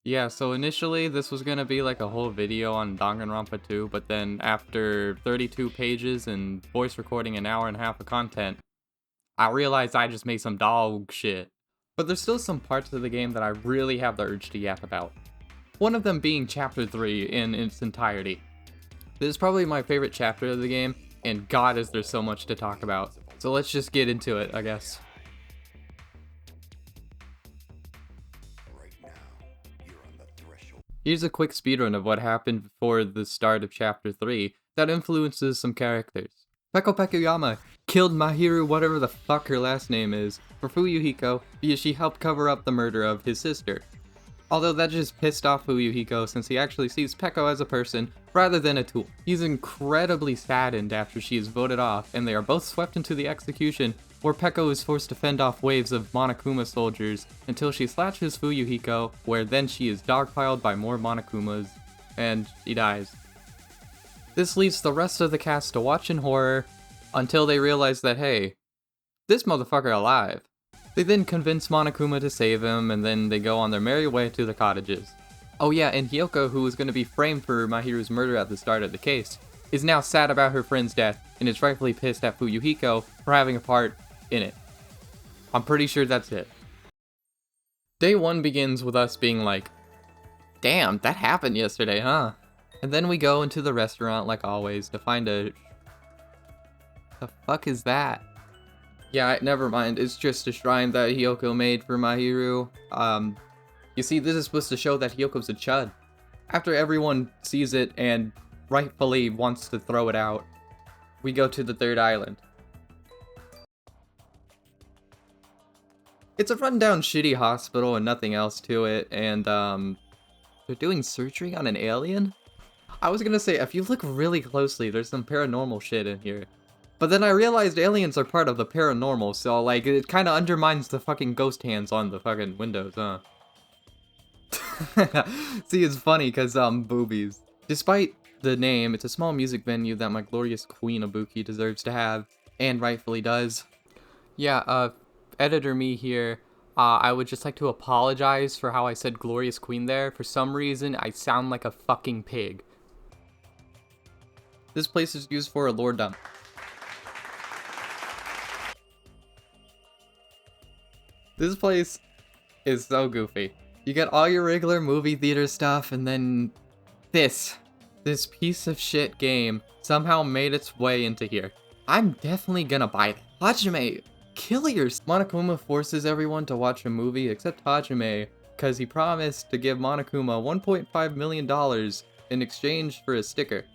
Yeah, so initially this was gonna be like a whole video on Danganronpa 2, but then after 32 pages and voice recording an hour and a half of content, I realized I just made some dog shit. But there's still some parts of the game that I really have the urge to yap about. One of them being Chapter 3 in its entirety. This is probably my favorite chapter of the game, and god is there so much to talk about. So let's just get into it, I guess. Here's a quick speedrun of what happened before the start of Chapter 3 that influences some characters. Peko Pekuyama killed Mahiru, whatever the fuck her last name is, for Fuyuhiko because she helped cover up the murder of his sister. Although that just pissed off Fuyuhiko since he actually sees Peko as a person rather than a tool. He's incredibly saddened after she is voted off and they are both swept into the execution where Peko is forced to fend off waves of Monokuma soldiers until she slashes Fuyuhiko, where then she is dogpiled by more Monokumas and she dies. This leaves the rest of the cast to watch in horror until they realize that, hey, this motherfucker alive. They then convince Monokuma to save him, and then they go on their merry way to the cottages. Oh yeah, and Hyoko, who was going to be framed for Mahiru's murder at the start of the case, is now sad about her friend's death, and is rightfully pissed at Fuyuhiko for having a part in it. I'm pretty sure that's it. Day 1 begins with us being like, damn, that happened yesterday, huh? And then we go into the restaurant like always to find a... The fuck is that? Yeah, never mind, it's just a shrine that Hyoko made for Mahiru. You see, this is supposed to show that Hyoko's a chud. After everyone sees it and rightfully wants to throw it out, we go to the third island. It's a rundown shitty hospital and nothing else to it, and they're doing surgery on an alien? I was gonna say, if you look really closely, there's some paranormal shit in here. But then I realized aliens are part of the paranormal, so like, it kinda undermines the fucking ghost hands on the fucking windows, huh? See, it's funny, cause, boobies. Despite the name, it's a small music venue that my glorious Queen Ibuki deserves to have, and rightfully does. Yeah, editor me here, I would just like to apologize for how I said glorious queen there. For some reason, I sound like a fucking pig. This place is used for a lore dump. This place is so goofy. You get all your regular movie theater stuff, and then this piece of shit game somehow made its way into here. I'm definitely gonna buy it. Hajime, kill yourself. Monokuma forces everyone to watch a movie except Hajime, because he promised to give Monokuma $1.5 million in exchange for a sticker.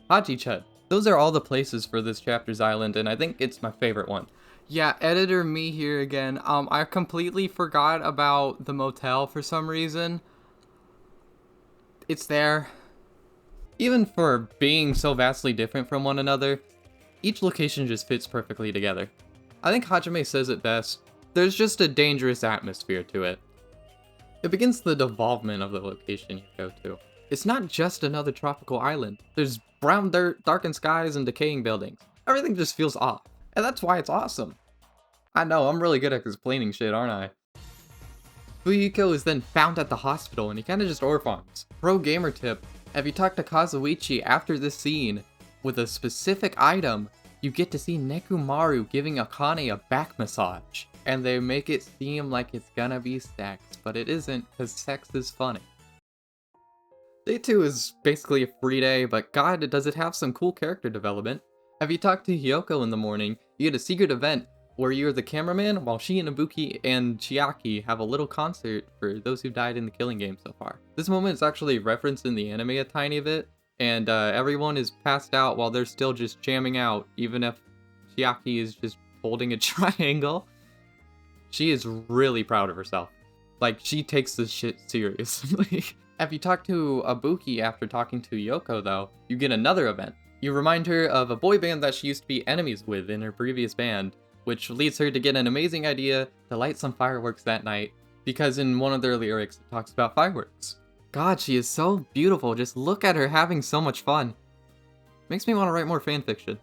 Haji-chan. Those are all the places for this chapter's island, and I think it's my favorite one. Yeah, editor me here again. I completely forgot about the motel for some reason. It's there. Even for being so vastly different from one another, each location just fits perfectly together. I think Hajime says it best. There's just a dangerous atmosphere to it. It begins the devolvement of the location you go to. It's not just another tropical island. There's brown dirt, darkened skies, and decaying buildings. Everything just feels off. And that's why it's awesome. I know, I'm really good at explaining shit, aren't I? Fuyuhiko is then found at the hospital and he kinda just orphans. Pro gamer tip, if you talk to Kazuichi after this scene with a specific item, you get to see Nekomaru giving Akane a back massage. And they make it seem like it's gonna be sex, but it isn't, because sex is funny. Day 2 is basically a free day, but god, does it have some cool character development. If you talk to Hyoko in the morning, you get a secret event where you're the cameraman while she and Ibuki and Chiaki have a little concert for those who died in the Killing Game so far. This moment is actually referenced in the anime a tiny bit, and everyone is passed out while they're still just jamming out, even if Chiaki is just holding a triangle. She is really proud of herself. Like, she takes this shit seriously. If you talk to Ibuki after talking to Yoko though, you get another event. You remind her of a boy band that she used to be enemies with in her previous band, which leads her to get an amazing idea to light some fireworks that night, because in one of their lyrics it talks about fireworks. God, she is so beautiful, just look at her having so much fun. Makes me want to write more fanfiction.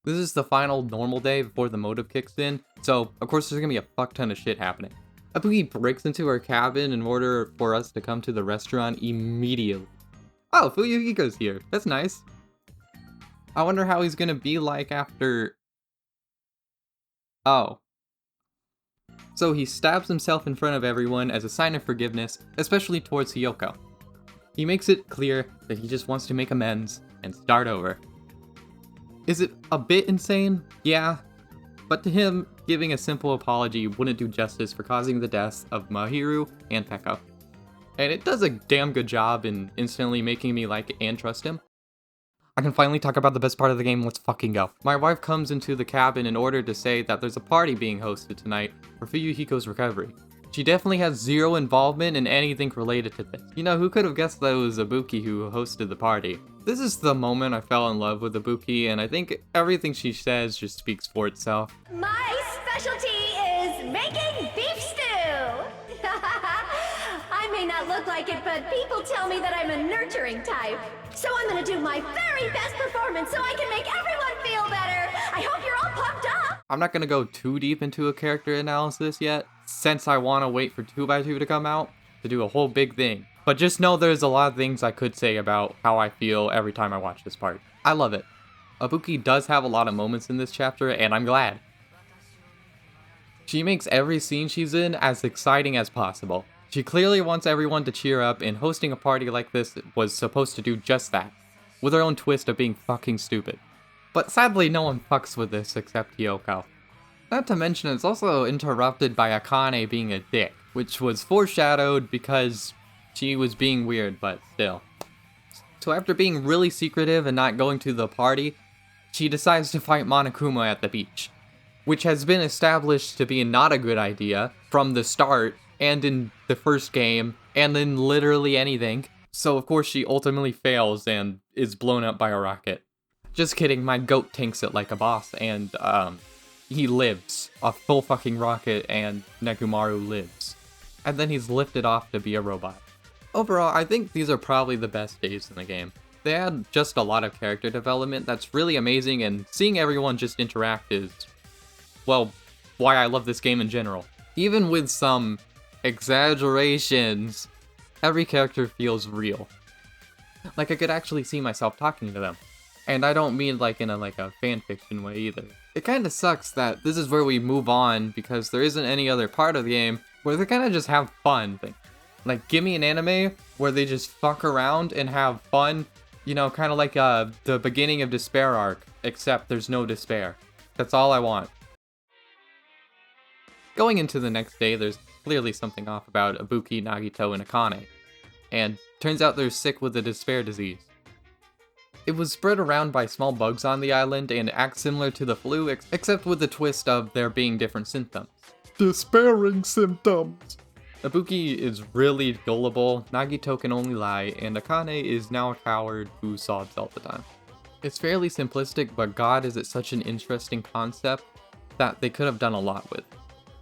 This is the final normal day before the motive kicks in, so of course there's gonna be a fuck ton of shit happening. Ibuki breaks into her cabin in order for us to come to the restaurant immediately. Oh, Fuyuhiko's here. That's nice. I wonder how he's gonna be like after... Oh. So he stabs himself in front of everyone as a sign of forgiveness, especially towards Hiyoko. He makes it clear that he just wants to make amends and start over. Is it a bit insane? Yeah. But to him, giving a simple apology wouldn't do justice for causing the deaths of Mahiru and Pekka. And it does a damn good job in instantly making me like and trust him. I can finally talk about the best part of the game, let's fucking go. My wife comes into the cabin in order to say that there's a party being hosted tonight for Fuyuhiko's recovery. She definitely has zero involvement in anything related to this. You know, who could have guessed that it was Ibuki who hosted the party? This is the moment I fell in love with Ibuki, and I think everything she says just speaks for itself. My specialty is making beef stew! I may not look like it, but people tell me that I'm a nurturing type. So I'm gonna do my very best performance so I can make everyone feel better. I hope you're all pumped up! I'm not gonna go too deep into a character analysis yet, since I want to wait for 2x2 to come out to do a whole big thing. But just know there's a lot of things I could say about how I feel every time I watch this part. I love it. Ibuki does have a lot of moments in this chapter, and I'm glad. She makes every scene she's in as exciting as possible. She clearly wants everyone to cheer up, and hosting a party like this was supposed to do just that, with her own twist of being fucking stupid. But sadly, no one fucks with this except Hiyoko. Not to mention, it's also interrupted by Akane being a dick, which was foreshadowed because she was being weird, but still. So after being really secretive and not going to the party, she decides to fight Monokuma at the beach, which has been established to be not a good idea from the start, and in the first game, and in literally anything. So of course she ultimately fails and is blown up by a rocket. Just kidding, my goat tanks it like a boss, and he lives. A full fucking rocket, and Nekomaru lives. And then he's lifted off to be a robot. Overall, I think these are probably the best days in the game. They add just a lot of character development that's really amazing, and seeing everyone just interact is, well, why I love this game in general. Even with some exaggerations, every character feels real. Like I could actually see myself talking to them. And I don't mean like in a fanfiction way either. It kinda sucks that this is where we move on because there isn't any other part of the game where they kinda just have fun. Like give me an anime where they just fuck around and have fun, you know, kinda like the beginning of Despair arc, except there's no despair. That's all I want. Going into the next day, there's clearly something off about Ibuki, Nagito, and Akane. And turns out they're sick with the despair disease. It was spread around by small bugs on the island and acts similar to the flu, except with the twist of there being different symptoms. Despairing symptoms! Ibuki is really gullible, Nagito can only lie, and Akane is now a coward who sobs all the time. It's fairly simplistic, but God, is it such an interesting concept that they could have done a lot with.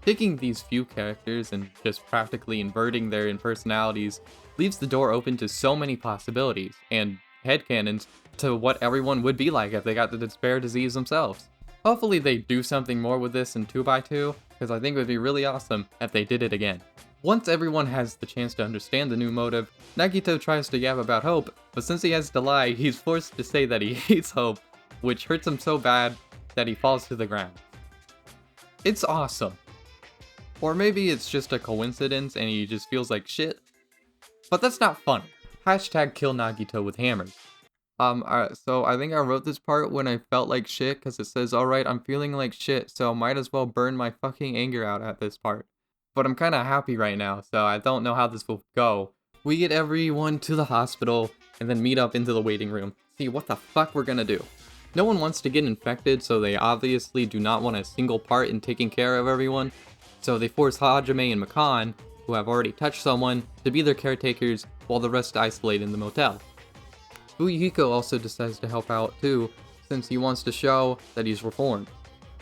Taking these few characters and just practically inverting their personalities leaves the door open to so many possibilities, and headcanons to what everyone would be like if they got the despair disease themselves. Hopefully they do something more with this in 2x2, because I think it would be really awesome if they did it again. Once everyone has the chance to understand the new motive, Nagito tries to yab about hope, but since he has to lie, he's forced to say that he hates hope, which hurts him so bad that he falls to the ground. It's awesome. Or maybe it's just a coincidence and he just feels like shit. But that's not funny. Hashtag kill Nagito with hammers. So I think I wrote this part when I felt like shit, because it says, alright, I'm feeling like shit, so might as well burn my fucking anger out at this part. But I'm kinda happy right now, so I don't know how this will go. We get everyone to the hospital, and then meet up into the waiting room. See what the fuck we're gonna do. No one wants to get infected, so they obviously do not want a single part in taking care of everyone. So they force Hajime and Makan, who have already touched someone, to be their caretakers, while the rest isolate in the motel. Fuyuhiko also decides to help out too, since he wants to show that he's reformed.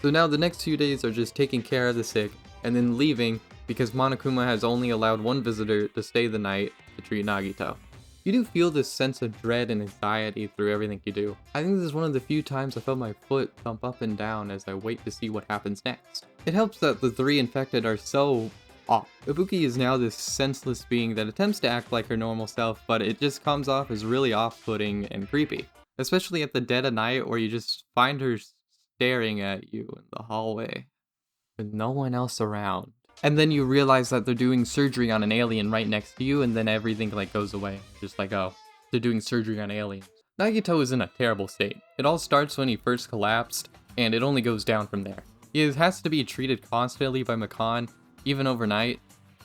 So now the next few days are just taking care of the sick, and then leaving because Monokuma has only allowed one visitor to stay the night to treat Nagito. You do feel this sense of dread and anxiety through everything you do. I think this is one of the few times I felt my foot thump up and down as I wait to see what happens next. It helps that the 3 infected are so off. Ibuki is now this senseless being that attempts to act like her normal self, but it just comes off as really off-putting and creepy. Especially at the dead of night where you just find her staring at you in the hallway with no one else around. And then you realize that they're doing surgery on an alien right next to you, and then everything like goes away. Just like, oh, they're doing surgery on aliens. Nagito is in a terrible state. It all starts when he first collapsed, and it only goes down from there. He has to be treated constantly by Makan, even overnight.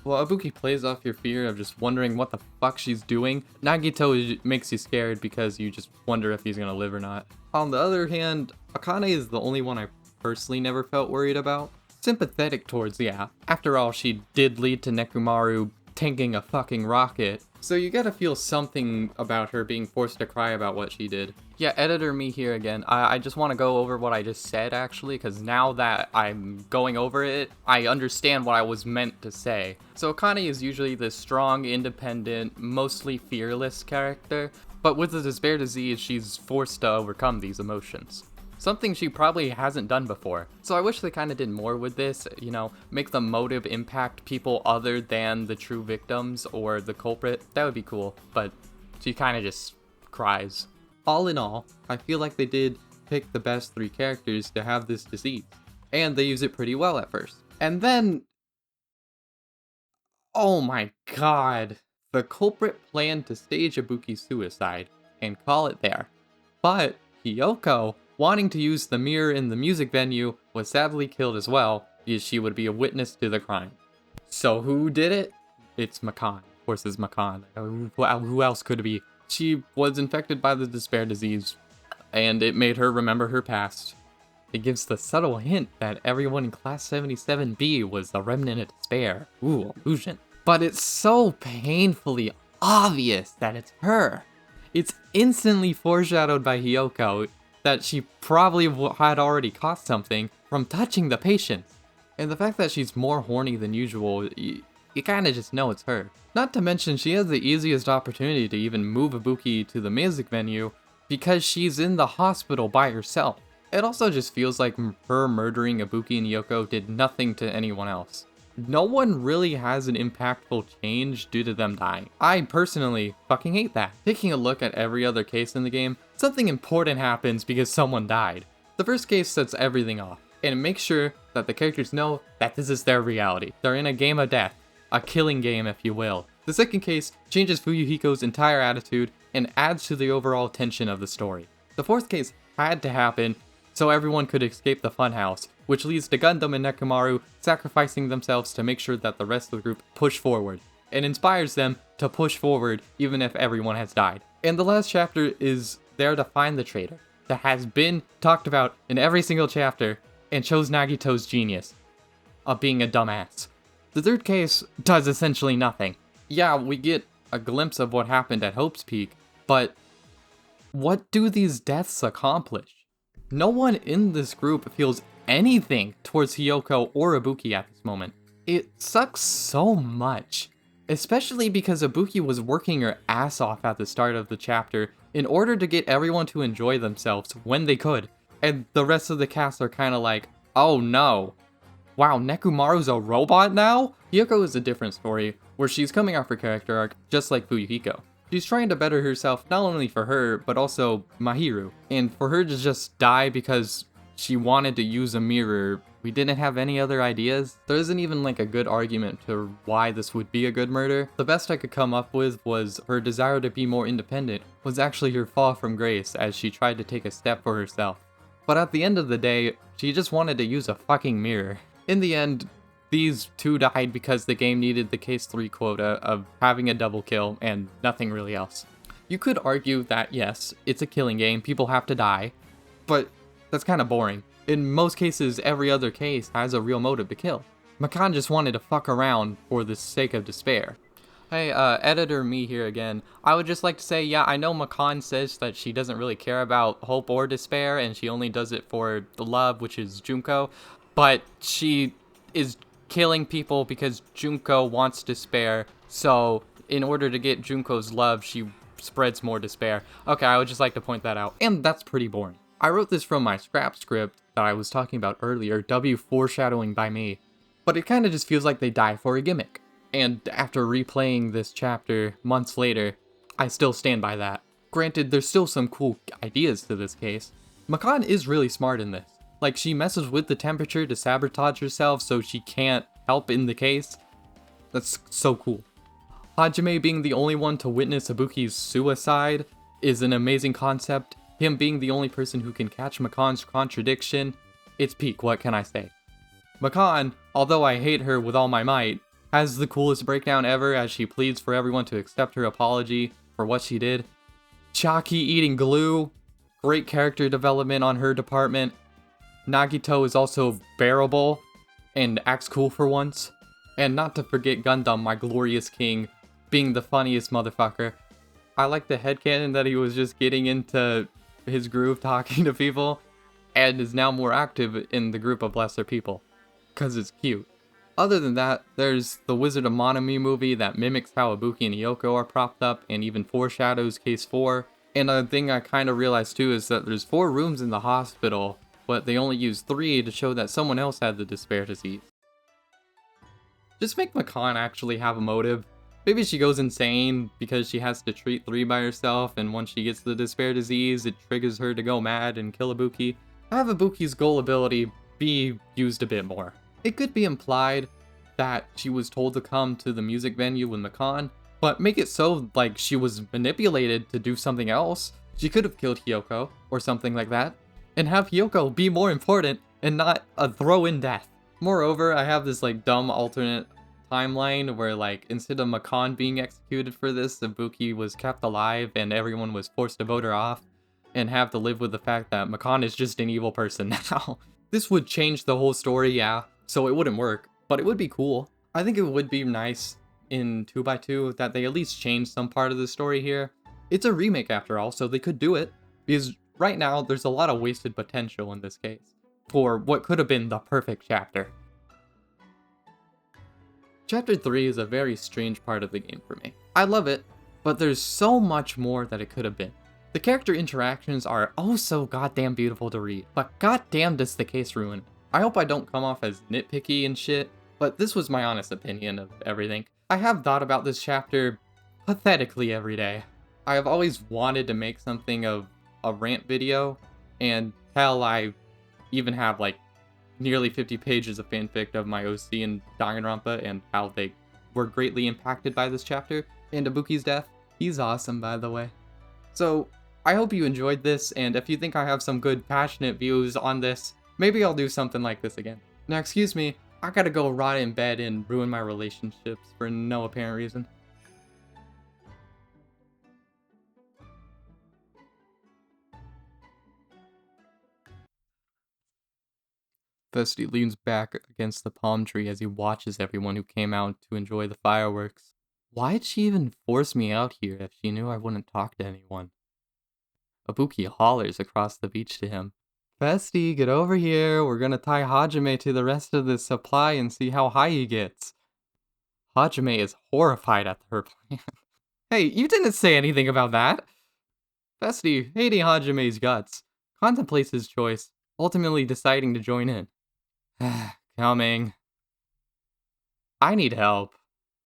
While Ibuki plays off your fear of just wondering what the fuck she's doing, Nagito makes you scared because you just wonder if he's gonna live or not. On the other hand, Akane is the only one I personally never felt worried about. Sympathetic towards, yeah. After all, she did lead to Nekomaru tanking a fucking rocket, so you gotta feel something about her being forced to cry about what she did. Yeah, editor me here again. I just want to go over what I just said, actually, because now that I'm going over it, I understand what I was meant to say. So Akane is usually this strong, independent, mostly fearless character, but with the despair disease, she's forced to overcome these emotions. Something she probably hasn't done before. So I wish they kind of did more with this, you know, make the motive impact people other than the true victims or the culprit. That would be cool, but she kind of just cries. All in all, I feel like they did pick the best 3 characters to have this disease. And they use it pretty well at first. And then... oh my god. The culprit planned to stage Ibuki's suicide and call it there. But Hiyoko, wanting to use the mirror in the music venue, was sadly killed as well, as she would be a witness to the crime. So who did it? It's Makan. Of course it's Makan. Who else could it be? She was infected by the despair disease, and it made her remember her past. It gives the subtle hint that everyone in Class 77B was a remnant of despair. Ooh, illusion. But it's so painfully obvious that it's her. It's instantly foreshadowed by Hiyoko that she probably had already caught something from touching the patients. And the fact that she's more horny than usual, you kinda just know it's her. Not to mention she has the easiest opportunity to even move Ibuki to the music venue because she's in the hospital by herself. It also just feels like her murdering Ibuki and Yoko did nothing to anyone else. No one really has an impactful change due to them dying. I personally fucking hate that. Taking a look at every other case in the game, something important happens because someone died. The first case sets everything off, and it makes sure that the characters know that this is their reality. They're in a game of death. A killing game, if you will. The second case changes Fuyuhiko's entire attitude and adds to the overall tension of the story. The fourth case had to happen so everyone could escape the funhouse, which leads to Gundam and Nekomaru sacrificing themselves to make sure that the rest of the group push forward, and inspires them to push forward even if everyone has died. And the last chapter is there to find the traitor that has been talked about in every single chapter and shows Nagito's genius of being a dumbass. The third case does essentially nothing. Yeah, we get a glimpse of what happened at Hope's Peak, but what do these deaths accomplish? No one in this group feels anything towards Hiyoko or Ibuki at this moment. It sucks so much, especially because Ibuki was working her ass off at the start of the chapter in order to get everyone to enjoy themselves when they could, and the rest of the cast are kind of like, oh no. Wow, Nekomaru's a robot now? Hiyoko is a different story, where she's coming off her character arc just like Fuyuhiko. She's trying to better herself not only for her, but also Mahiru. And for her to just die because she wanted to use a mirror, we didn't have any other ideas. There isn't even like a good argument to why this would be a good murder. The best I could come up with was her desire to be more independent was actually her fall from grace as she tried to take a step for herself. But at the end of the day, she just wanted to use a fucking mirror. In the end, these two died because the game needed the case 3 quota of having a double kill and nothing really else. You could argue that yes, it's a killing game, people have to die, but that's kind of boring. In most cases, every other case has a real motive to kill. Makan just wanted to fuck around for the sake of despair. Hey, editor me here again. I would just like to say, yeah, I know Makan says that she doesn't really care about hope or despair, and she only does it for the love, which is Junko, but she is killing people because Junko wants despair, so in order to get Junko's love, she spreads more despair. Okay, I would just like to point that out. And that's pretty boring. I wrote this from my scrap script that I was talking about earlier, W foreshadowing by me. but it kind of just feels like they die for a gimmick. And after replaying this chapter months later, I still stand by that. Granted, there's still some cool ideas to this case. Makan is really smart in this. Like, she messes with the temperature to sabotage herself so she can't help in the case. That's so cool. Hajime being the only one to witness Ibuki's suicide is an amazing concept. Him being the only person who can catch Makan's contradiction, it's peak, what can I say? Makan, although I hate her with all my might, has the coolest breakdown ever as she pleads for everyone to accept her apology for what she did. Chaki eating glue, great character development on her department. Nagito is also bearable and acts cool for once. And not to forget Gundam, my glorious king, being the funniest motherfucker. I like the headcanon that he was just getting into his groove talking to people and is now more active in the group of lesser people. Cause it's cute. Other than that, there's the Wizard of Monami movie that mimics how Ibuki and Yoko are propped up and even foreshadows Case 4. And a thing I kind of realized too is that there's 4 rooms in the hospital, but they only use 3 to show that someone else had the despair disease. Just make Makan actually have a motive. Maybe she goes insane because she has to treat 3 by herself, and once she gets the despair disease, it triggers her to go mad and kill Ibuki. Have Ibuki's goal ability be used a bit more. It could be implied that she was told to come to the music venue with Makan, but make it so like she was manipulated to do something else. She could have killed Hyoko, or something like that, and have Hyoko be more important and not a throw-in death. Moreover, I have this like dumb alternate timeline where like instead of Makan being executed for this, Ibuki was kept alive and everyone was forced to vote her off and have to live with the fact that Makan is just an evil person now. This would change the whole story, yeah, so it wouldn't work, but it would be cool. I think it would be nice in 2x2 that they at least change some part of the story here. It's a remake after all, so they could do it, because right now there's a lot of wasted potential in this case for what could have been the perfect chapter. Chapter 3 is a very strange part of the game for me. I love it, but there's so much more that it could have been. The character interactions are oh so goddamn beautiful to read, but goddamn does the case ruin. I hope I don't come off as nitpicky and shit, but this was my honest opinion of everything. I have thought about this chapter pathetically every day. I have always wanted to make something of a rant video, and hell, I even have like nearly 50 pages of fanfic of my OC and Danganronpa and how they were greatly impacted by this chapter and Ibuki's death. He's awesome, by the way. So, I hope you enjoyed this, and if you think I have some good passionate views on this, maybe I'll do something like this again. Now, excuse me, I gotta go rot in bed and ruin my relationships for no apparent reason. Festy leans back against the palm tree as he watches everyone who came out to enjoy the fireworks. Why'd she even force me out here if she knew I wouldn't talk to anyone? Ibuki hollers across the beach to him. Festy, get over here. We're gonna tie Hajime to the rest of the supply and see how high he gets. Hajime is horrified at her plan. Hey, you didn't say anything about that. Festy, hating Hajime's guts, contemplates his choice, ultimately deciding to join in. Coming. I need help.